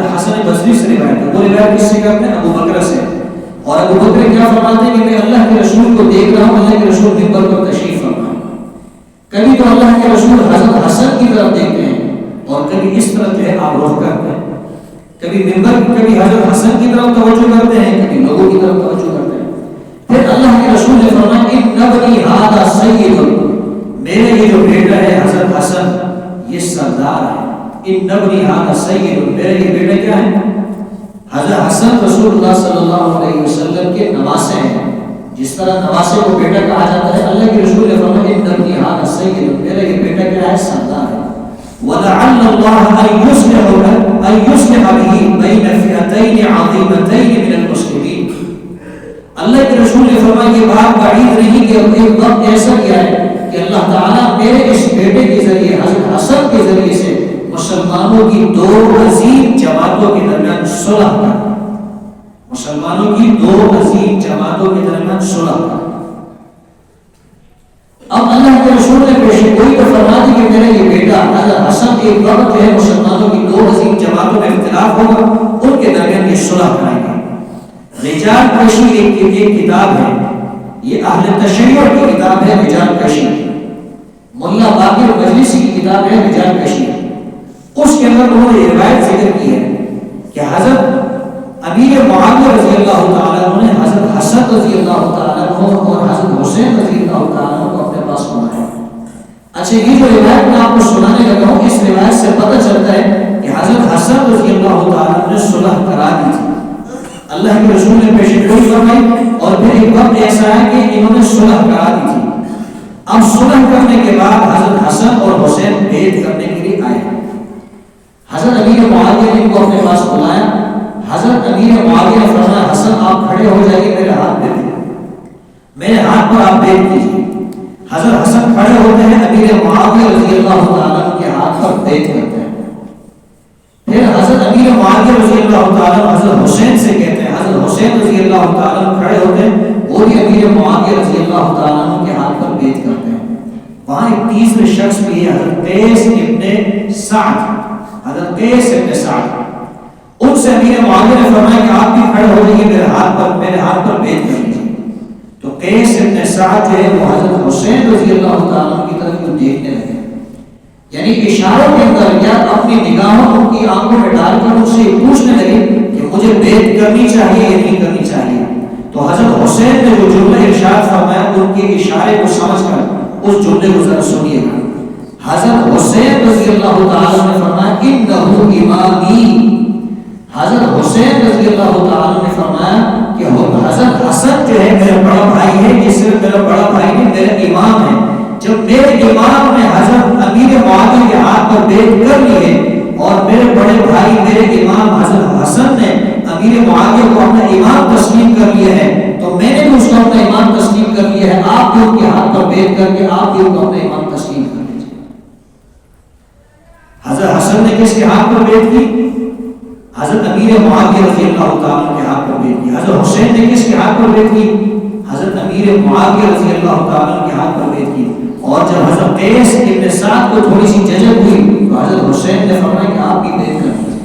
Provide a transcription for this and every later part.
حضرت حسن بصری سے روایت ہے، وہ روایت کس سے کرتے ہیں؟ ابو بکر سے. اور ابو بکر کیا فرماتے ہیں کہ میں اللہ کے رسول کو دیکھ رہا ہوں، اللہ کے رسول منبر پر تشریف فرما. کبھی تو اللہ کے رسول حضرت حسن کی طرف دیکھتے ہیں اور کبھی اس طرف جو ہے آپ رخ کرتے ہیں. کبھی منبر، کبھی حضرت حسن کی طرف توجہ کرتے ہیں، کبھی لوگوں کی طرف توجہ کرتے ہیں. پھر اللہ کے رسول نے فرمایا ان ابنی ھذا سید، میرا یہ جو بیٹا ہے حضرت حسن یہ سردار ہے. ان ابنی ھذا سید، میرا یہ بیٹا کیا ہے؟ حضرت حسن رسول اللہ صلی اللہ علیہ وسلم کے نواسے ہیں. جس طرح نواسے کو بیٹا کہا جاتا ہے، اللہ کے رسول نے فرمایا ان ابنی ھذا سید، میرا یہ بیٹا کیا ہے؟ سردار ہے. وَلَعَلَّ اللَّهَ أَن يُصْلِحَ بِهِ بَيْنَ فِئَتَيْنِ عَظِيمَتَيْنِ مِنَ الْمُسْلِمِينَ. اللہ کے رسول نے فرمایا یہ بات بعید نہیں کہ ایک وقت ایسا کیا ہے کہ اللہ تعالیٰ میرے اس بیٹے کے ذریعے حضرت حسن کے ذریعے سے مسلمانوں کی دو عظیم جماعتوں کے درمیان صلح کر، مسلمانوں کی دو عظیم جماعتوں کے درمیان صلح کر. اب اللہ کے رسول نے پیشے گوئی تو فرما دی کہ میرا یہ بیٹا حضرت حسن ایک وقت جو ہے مسلمانوں کی دو عظیم جماعتوں میں اختلاف ہوگا، ان کے درمیان یہ صلح کرائے گا. رجال کشی ایک کتاب ہے، یہ اہل تشیع کی کتاب ہے. رجال کشی ملا باقر مجلسی کی کتاب ہے رجال کشی. اس کے اندر انہوں نے روایت ذکر کی ہے کہ حضرت امیر معاویہ رضی اللہ تعالیٰ عنہ نے حضرت حسن رضی اللہ تعالیٰ عنہ اور حضرت حسین رضی اللہ تعالیٰ عنہ کو اپنے پاس بنایا. اچھا یہ جو روایت میں آپ کو سنانے لگا ہوں، اس روایت سے پتہ چلتا ہے کہ حضرت حسن رضی اللہ تعالیٰ عنہ نے صلح کرا دی تھی. اللہ کے رسول نے پیشن گوئی فرمائی اور پھر ایک وقت ایسا ہے کہ انہوں نے صلح کرا دی تھی. اب صلح کرنے کے بعد حضرت حسن اور حسین بیعت کرنے کے لیے آئے. حضرت امیر معاویہ نے ان کو اپنے پاس بلایا. حضرت امیر معاویہ نے فرمایا حسن آپ کھڑے ہو جائیے، میرے ہاتھ پہ میرے ہاتھ پر آپ بیعت کیجیے. حضرت حسن کھڑے ہوتے ہیں، امیر معاویہ رضی اللہ تعالیٰ عنہ کے ہاتھ پر بیعت کرتے ہیں. پھر حضرت امیر معاویہ رضی اللہ تعالیٰ عنہ حضرت حسین سے کہتے ہیں، حضرت حسین رضی اللہ تعالیٰ عنہ کھڑے ہوتے ہیں، وہ بھی امیر معاویہ رضی اللہ تعالیٰ عنہ کے ہاتھ پر بیعت کرتے ہیں. وہاں ایک تیسرے شخص بھی ہے حضرت قیس ابن سعد، حضرت قیس ابن سعد. ان سے امیر معاویہ نے فرمایا کہ آپ بھی کھڑے ہو جائیے، میرے ہاتھ پر بیعت کر لیجیے. تو قیس ابن سعد جو ہے وہ حضرت حسین رضی اللہ تعالیٰ عنہ کی طرف کو دیکھنے لگے، یعنی اشاروں کے اندر یا اپنی نگاہوں ان کی آنکھوں میں ڈال کر ان سے پوچھنے لگے کہ مجھے بیعت کرنی چاہیے یا نہیں کرنی چاہیے. تو حضرت حسین نے جو جملہ ارشاد فرمایا ان کے اشارے کو سمجھ کر اس جملے کو ذرا سنیے گا. حضرت حسین رضی اللہ تعالیٰ نے فرمایا انہ امامی. حضرت حسین رضی اللہ تعالیٰ نے فرمایا کہ حضرت حسن جو ہے میرا بڑا بھائی ہے، یہ صرف میرا بڑا بھائی نہیں، میرا امام ہے. جب میرے امام نے حضرت امیر معاویہ کے ہاتھ پر بیعت کر لی ہے اور میرے بڑے بھائی میرے امام حضرت حسن نے امیر معاویہ کو اپنا امام تسلیم کر لیا ہے، تو میں نے بھی اس کو اپنا امام تسلیم کر لیا ہے. آپ بھی ان کے ہاتھ پر بیعت کر کے آپ بھی ان کو اپنا امام تسلیم کر لیجیے. حضرت حسن نے کس کے ہاتھ پر بیعت کی؟ حضرت امیر معاویہ رضی اللہ تعالیٰ کے ہاتھ پر بیعت کی. حضرت حسین نے کس کے ہاتھ پر بیعت کی؟ حضرت امیر معاویہ رضی اللہ تعالیٰ کے ہاتھ پر بیعت کی. اور جب حضرت قیس ابن سعد کو تھوڑی سی ججب ہوئی تو حضرت حسین نے فرمایا کہ آپ بھی بیعت کر لیجیے.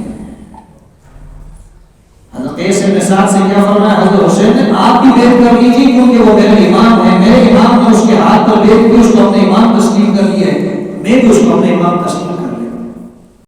حضرت قیس ابن سعد سے کیا فرمایا؟ حضرت حسین نے آپ بھی بیعت کر لیجیے کیونکہ وہ میرا امام ہے، میرے امام نے اس کے ہاتھ پر بیعت کی، اس کو اپنے امام تسلیم کر لیا ہے، میں بھی اس کو اپنے امام تسلیم